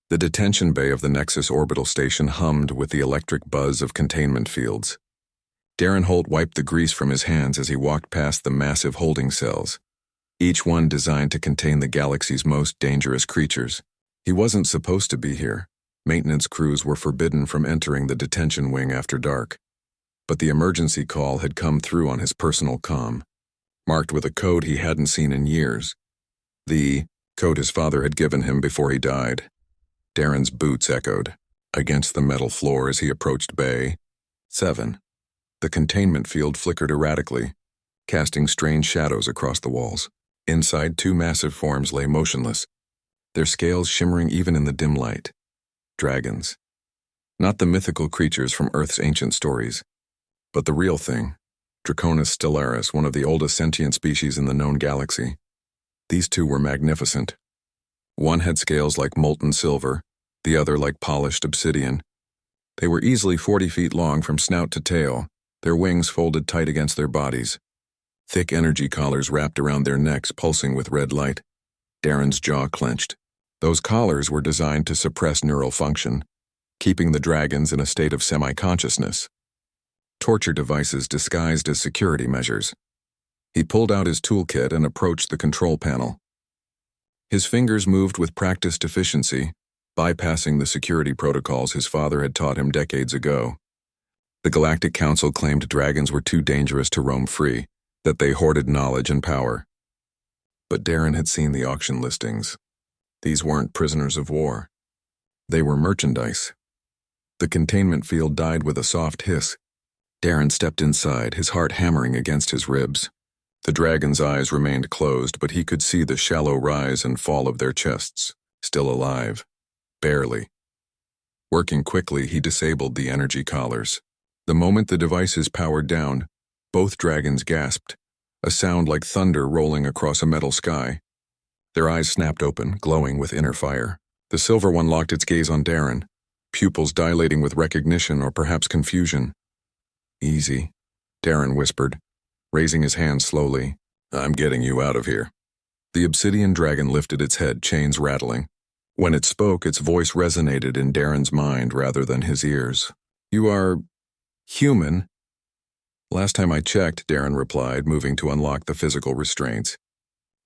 The detention bay of the Nexus orbital station hummed with the electric buzz of containment fields. Darren Holt wiped the grease from his hands as he walked past the massive holding cells, each one designed to contain the galaxy's most dangerous creatures. He wasn't supposed to be here. Maintenance crews were forbidden from entering the detention wing after dark. But the emergency call had come through on his personal comm, marked with a code he hadn't seen in years. The code his father had given him before he died. Darren's boots echoed against the metal floor as he approached Bay 7. The containment field flickered erratically, casting strange shadows across the walls. Inside, two massive forms lay motionless, their scales shimmering even in the dim light. Dragons. Not the mythical creatures from Earth's ancient stories, but the real thing. Draconis stellaris, one of the oldest sentient species in the known galaxy. These two were magnificent. One had scales like molten silver, the other like polished obsidian. They were easily 40 feet long from snout to tail, their wings folded tight against their bodies. Thick energy collars wrapped around their necks, pulsing with red light. Darren's jaw clenched. Those collars were designed to suppress neural function, keeping the dragons in a state of semi-consciousness. Torture devices disguised as security measures. He pulled out his toolkit and approached the control panel. His fingers moved with practiced efficiency, bypassing the security protocols his father had taught him decades ago. The Galactic Council claimed dragons were too dangerous to roam free, that they hoarded knowledge and power. But Darren had seen the auction listings. These weren't prisoners of war. They were merchandise. The containment field died with a soft hiss. Darren stepped inside, his heart hammering against his ribs. The dragon's eyes remained closed, but he could see the shallow rise and fall of their chests, still alive. Barely. Working quickly, he disabled the energy collars. The moment the devices powered down, both dragons gasped, a sound like thunder rolling across a metal sky. Their eyes snapped open, glowing with inner fire. The silver one locked its gaze on Darren, pupils dilating with recognition or perhaps confusion. "Easy," Darren whispered, raising his hand slowly. "I'm getting you out of here." The obsidian dragon lifted its head, chains rattling. When it spoke, its voice resonated in Darren's mind rather than his ears. "You are human?" "Last time I checked," Darren replied, moving to unlock the physical restraints.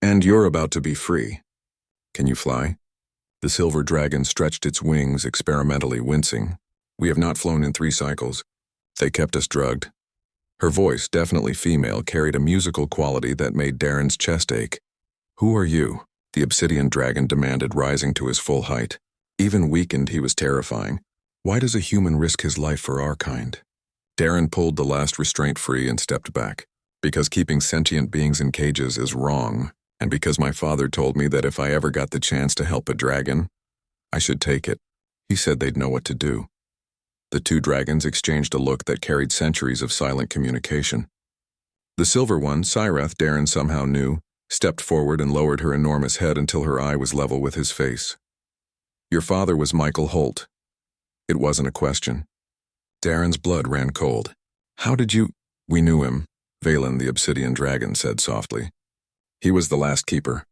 "And you're about to be free. Can you fly?" The silver dragon stretched its wings, experimentally wincing. "We have not flown in 3 cycles. They kept us drugged." Her voice, definitely female, carried a musical quality that made Darren's chest ache. "Who are you?" the obsidian dragon demanded, rising to his full height. Even weakened, he was terrifying. "Why does a human risk his life for our kind?" Darren pulled the last restraint free and stepped back. "Because keeping sentient beings in cages is wrong, and because my father told me that if I ever got the chance to help a dragon, I should take it. He said they'd know what to do." The two dragons exchanged a look that carried centuries of silent communication. The silver one, Syreth, Darren somehow knew, stepped forward and lowered her enormous head until her eye was level with his face. "Your father was Michael Holt." It wasn't a question. Darren's blood ran cold. "How did you—" "We knew him," Valen the obsidian dragon said softly. "He was the last keeper,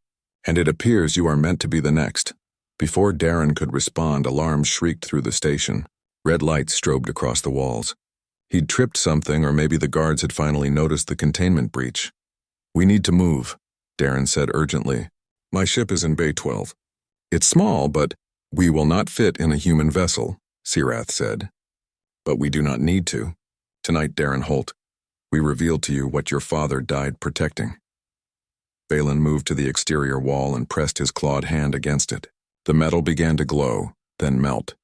and it appears you are meant to be the next." Before Darren could respond, alarms shrieked through the station. Red lights strobed across the walls. He'd tripped something, or maybe the guards had finally noticed the containment breach. "We need to move," Darren said urgently. "My ship is in Bay 12. It's small, but we will not fit in a human vessel," Sirath said. "But we do not need to. Tonight, Darren Holt, we reveal to you what your father died protecting." Valen moved to the exterior wall and pressed his clawed hand against it. The metal began to glow, then melt,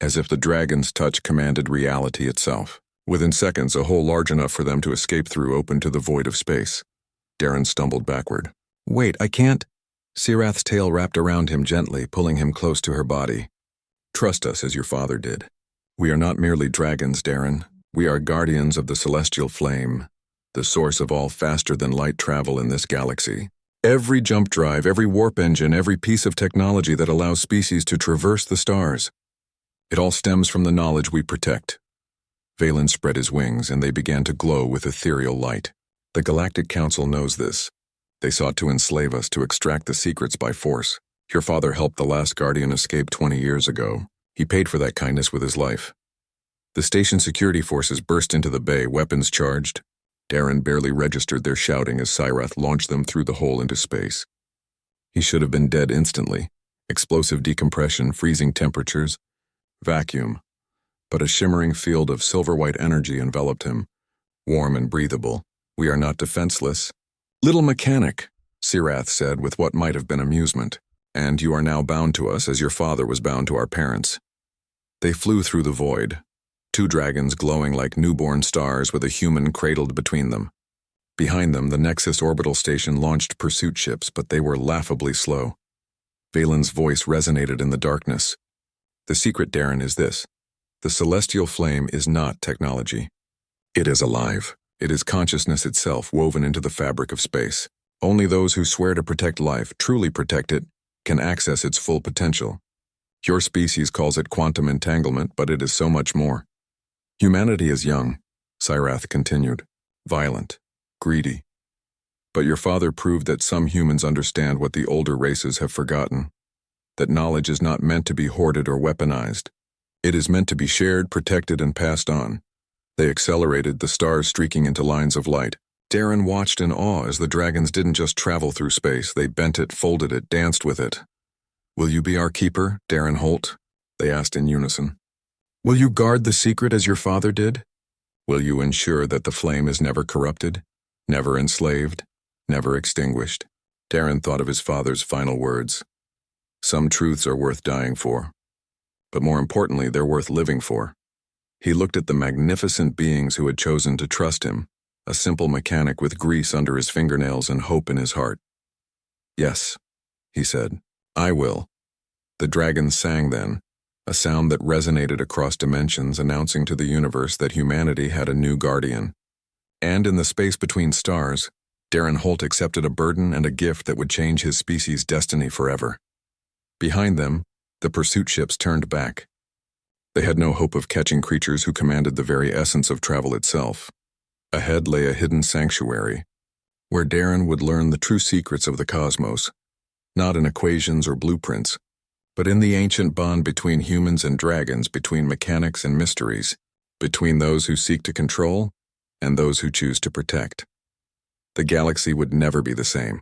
as if the dragon's touch commanded reality itself. Within seconds, a hole large enough for them to escape through opened to the void of space. Darren stumbled backward. "Wait, I can't." Sirath's tail wrapped around him gently, pulling him close to her body. "Trust us as your father did. We are not merely dragons, Darren. We are guardians of the celestial flame, the source of all faster-than-light travel in this galaxy. Every jump drive, every warp engine, every piece of technology that allows species to traverse the stars. It all stems from the knowledge we protect." Valen spread his wings, and they began to glow with ethereal light. "The Galactic Council knows this. They sought to enslave us, to extract the secrets by force. Your father helped the last Guardian escape 20 years ago. He paid for that kindness with his life. The station security forces burst into the bay, weapons charged. Darren barely registered their shouting as Cyrath launched them through the hole into space. He should have been dead instantly. Explosive decompression, freezing temperatures, vacuum. But a shimmering field of silver-white energy enveloped him, warm and breathable. We are not defenseless. Little mechanic, Cyrath said with what might have been amusement. And you are now bound to us as your father was bound to our parents. They flew through the void, 2 dragons glowing like newborn stars with a human cradled between them. Behind them, the Nexus orbital station launched pursuit ships, but they were laughably slow. Valen's voice resonated in the darkness. The secret, Darren, is this. The celestial flame is not technology. It is alive. It is consciousness itself woven into the fabric of space. Only those who swear to protect life, truly protect it, can access its full potential. Your species calls it quantum entanglement, but it is so much more. Humanity is young, Cyrath continued, violent, greedy. But your father proved that some humans understand what the older races have forgotten, that knowledge is not meant to be hoarded or weaponized. It is meant to be shared, protected, and passed on. They accelerated, the stars streaking into lines of light. Darren watched in awe as the dragons didn't just travel through space, they bent it, folded it, danced with it. Will you be our keeper, Darren Holt? They asked in unison. Will you guard the secret as your father did? Will you ensure that the flame is never corrupted, never enslaved, never extinguished? Darren thought of his father's final words. Some truths are worth dying for, but more importantly, they're worth living for. He looked at the magnificent beings who had chosen to trust him, a simple mechanic with grease under his fingernails and hope in his heart. Yes, he said, I will. The dragons sang then, a sound that resonated across dimensions, announcing to the universe that humanity had a new guardian. And in the space between stars, Darren Holt accepted a burden and a gift that would change his species' destiny forever. Behind them, the pursuit ships turned back. They had no hope of catching creatures who commanded the very essence of travel itself. Ahead lay a hidden sanctuary, where Darren would learn the true secrets of the cosmos, not in equations or blueprints, but in the ancient bond between humans and dragons, between mechanics and mysteries, between those who seek to control and those who choose to protect. The galaxy would never be the same.